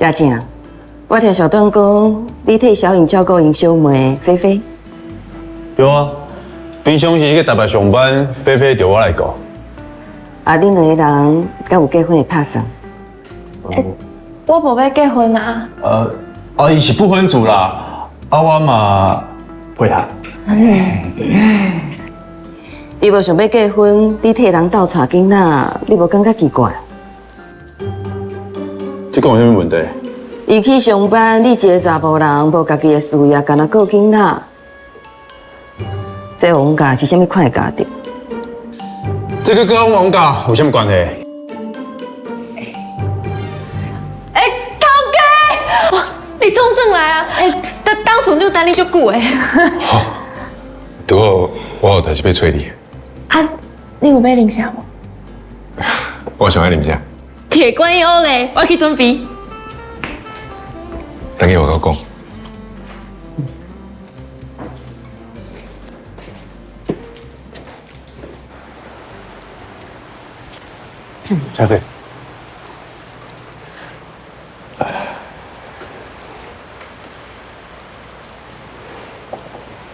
嘉靖，我听小段讲，你替小颖照顾因小妹菲菲。对啊，平常时去台北上班，菲菲就我来顾。啊，恁两个人敢有结婚的拍算？我无要结婚啊。伊是不婚族啦，我嘛配合。伊无想要结婚，你替人斗娶囡仔，你无感觉奇怪？这讲有啥问题？伊去上班，你一个查甫人，无家己的事业，干那顾囡仔，这王家是啥物款的家庭？这个跟王家有什么关系？头家，哇，你总算来啊！当时就等你足久诶。好，拄好我有代志要找你。啊，你有要啉啥无？我想要啉啥？铁观音嘞，我去准备。等下我讲。嘉穗，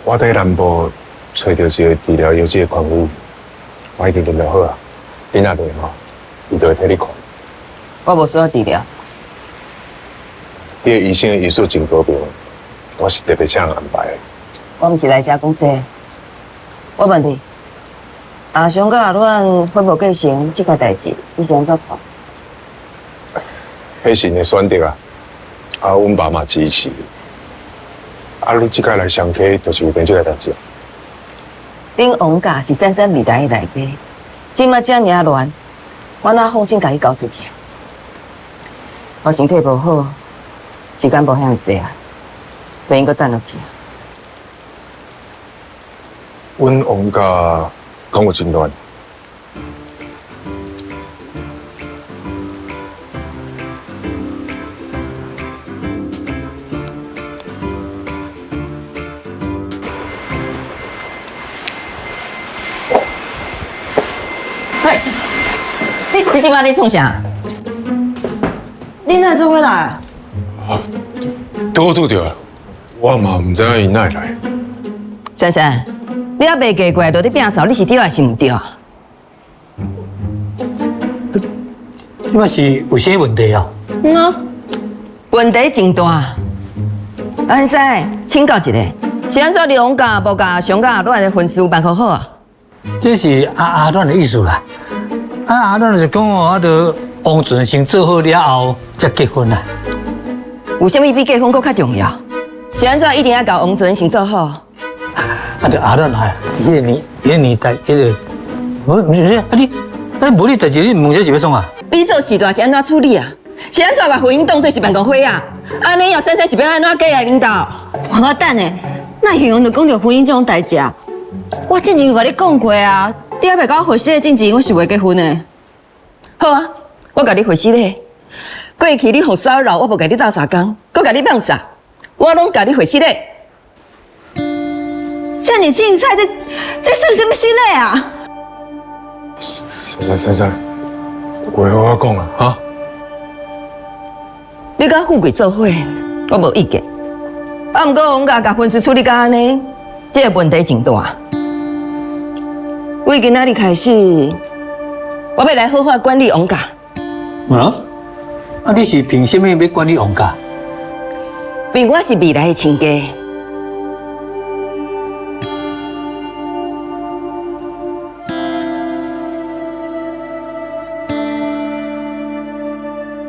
我在南部找到一个治疗腰子的康复，我已经联络好啊。你若累吼，伊就会替你看。我无需要治疗。你的医生的医术真高明，我是特别请人安排的。我毋是来遮讲这个，我问你，阿雄甲阿阮婚无继承这个代志，你是安怎看？迄是你的选择啊，阮爸妈支持。你即摆来上溪，就是有变这个代志。恁王家是姗姗未来的内底，今麦遮尔乱，我哪放心甲伊交出去？我身体无好，时间无遐济啊，袂用阁等落去。阮王家讲有真乱。你即摆咧创啥？你哪做回来？拄好拄着，我嘛唔知影伊哪会来。珊珊，你还袂嫁过来，就伫摒扫，你是对还是唔对？即摆是有啥问题啊？问题真大。安西，请教一下，是安怎你王家无甲上甲阿乱的婚事办好好啊？这是阿乱的意思啦。阿乱就是讲哦，着王存先做好了后才结婚啦。有啥物比结婚搁较重要？是安怎一定要甲王存先做好？着阿乱啊，迄个年代，迄个，你无你代志，你问这是要创啊？你做事段是安怎处理啊？是安怎把婚姻当作是办公会啊？安尼要珊珊一边安怎嫁来领导？我等下，那形容着讲到婚姻这种代志啊？我之前有甲你讲过啊，你还袂甲我回息的进前，我是袂结婚的。好啊，我甲你回息咧。过去你互骚扰，我无甲你斗相共，搁甲你放啥，我拢甲你回息咧。像你青菜，这算什么心累啊？珊，话好我讲啊，哈。你甲富贵做伙，我无意见。啊，毋过王家甲婚事处理甲安尼，这个问题真大。为今仔日开始，我要来好好管理王家。你是凭什么要管理王家？因为我是未来的亲家，